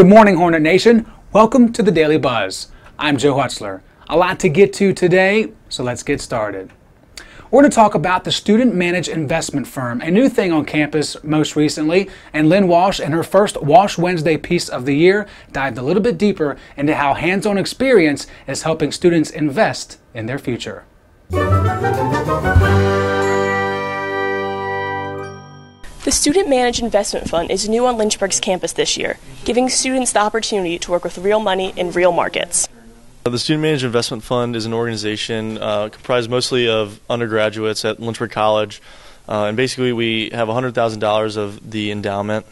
Good morning, Hornet Nation. Welcome to the Daily Buzz. I'm Joe Hutzler. A lot to get to today, so let's get started. We're going to talk about the Student Managed Investment Firm, a new thing on campus most recently, and Lynn Walsh in her first Walsh Wednesday piece of the year dived a little bit deeper into how hands-on experience is helping students invest in their future. The Student Managed Investment Fund is new on Lynchburg's campus this year, giving students the opportunity to work with real money in real markets. The Student Managed Investment Fund is an organization comprised mostly of undergraduates at Lynchburg College, and basically we have $100,000 of the endowment,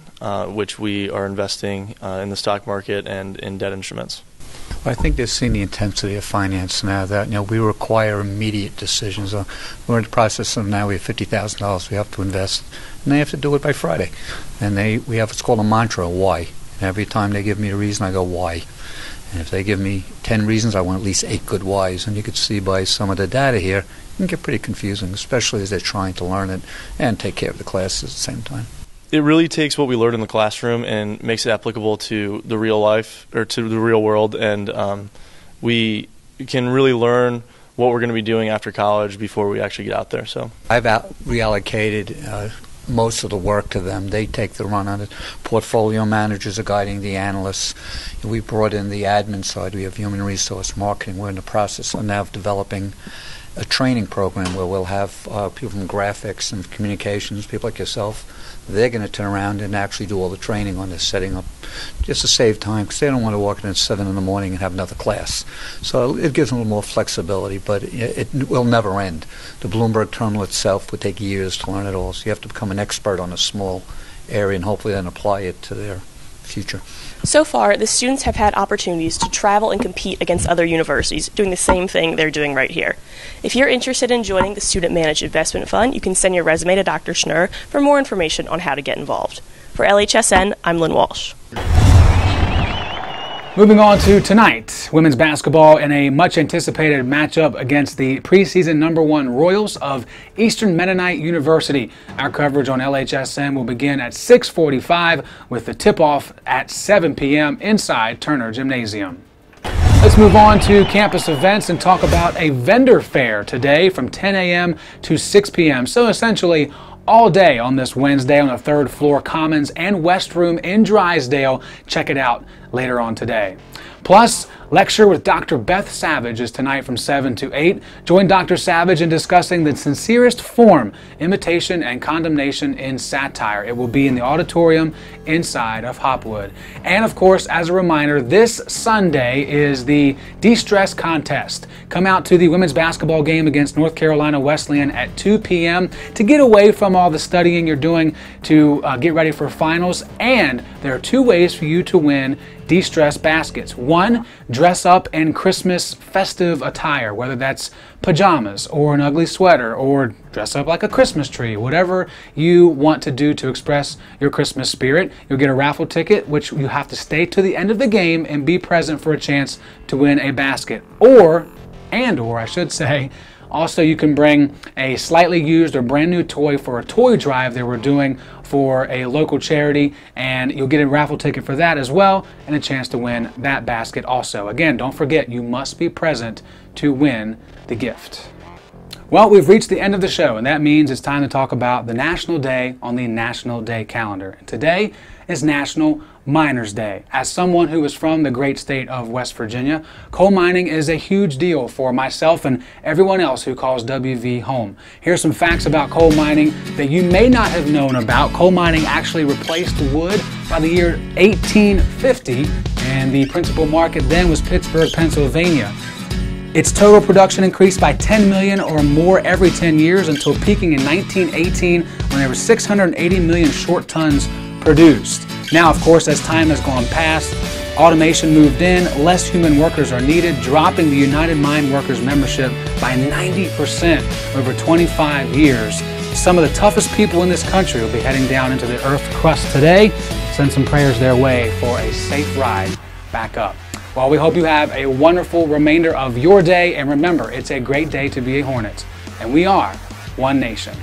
which we are investing in the stock market and in debt instruments. I think they're seeing the intensity of finance now that we require immediate decisions. We're in the process of now we have $50,000 we have to invest, and they have to do it by Friday. And we have what's called a mantra, why. And every time they give me a reason, I go, why? And if they give me 10 reasons, I want at least 8 good whys. And you can see by some of the data here, it can get pretty confusing, especially as they're trying to learn it and take care of the classes at the same time. It really takes what we learn in the classroom and makes it applicable to the real life or to the real world, and we can really learn what we're going to be doing after college before we actually get out there. So I've reallocated most of the work to them. They take the run on it. Portfolio managers are guiding the analysts. We brought in the admin side. We have human resource marketing. We're in the process of now developing a training program where we'll have people from graphics and communications, people like yourself. They're going to turn around and actually do all the training on this, setting up just to save time, because they don't want to walk in at 7 in the morning and have another class. So it gives them a little more flexibility, but it will never end. The Bloomberg terminal itself would take years to learn it all, so you have to become an expert on a small area and hopefully then apply it to their future. So far, the students have had opportunities to travel and compete against other universities, doing the same thing they're doing right here. If you're interested in joining the Student Managed Investment Fund, you can send your resume to Dr. Schnurr for more information on how to get involved. For LHSN, I'm Lynn Walsh. Moving on to tonight, women's basketball in a much-anticipated matchup against the preseason #1 Royals of Eastern Mennonite University. Our coverage on LHSN will begin at 6:45 with the tip-off at 7 p.m. inside Turner Gymnasium. Let's move on to campus events and talk about a vendor fair today from 10 a.m. to 6 p.m. So essentially, all day on this Wednesday on the 3rd floor Commons and West Room in Drysdale. Check it out later on today. Plus, lecture with Dr. Beth Savage is tonight from 7 to 8. Join Dr. Savage in discussing the sincerest form, imitation and condemnation in satire. It will be in the auditorium inside of Hopwood. And of course, as a reminder, this Sunday is the De-Stress Contest. Come out to the women's basketball game against North Carolina Wesleyan at 2 p.m. to get away from all the studying you're doing to get ready for finals. And there are 2 ways for you to win De-Stress baskets. 1, dress up in Christmas festive attire, whether that's pajamas or an ugly sweater or dress up like a Christmas tree, whatever you want to do to express your Christmas spirit. You'll get a raffle ticket, which you have to stay to the end of the game and be present for a chance to win a basket. Or I should say, also you can bring a slightly used or brand new toy for a toy drive that we're doing for a local charity, and you'll get a raffle ticket for that as well and a chance to win that basket also. Again, don't forget, you must be present to win the gift. Well, we've reached the end of the show, and that means it's time to talk about the National Day on the National Day calendar. And today is National Miners Day. As someone who is from the great state of West Virginia, coal mining is a huge deal for myself and everyone else who calls WV home. Here's some facts about coal mining that you may not have known about. Coal mining actually replaced wood by the year 1850, and the principal market then was Pittsburgh, Pennsylvania. Its total production increased by 10 million or more every 10 years until peaking in 1918 when there were 680 million short tons produced. Now, of course, as time has gone past, automation moved in, less human workers are needed, dropping the United Mine Workers membership by 90% over 25 years. Some of the toughest people in this country will be heading down into the earth crust today. Send some prayers their way for a safe ride back up. Well, we hope you have a wonderful remainder of your day, and remember, it's a great day to be a Hornet, and we are one nation.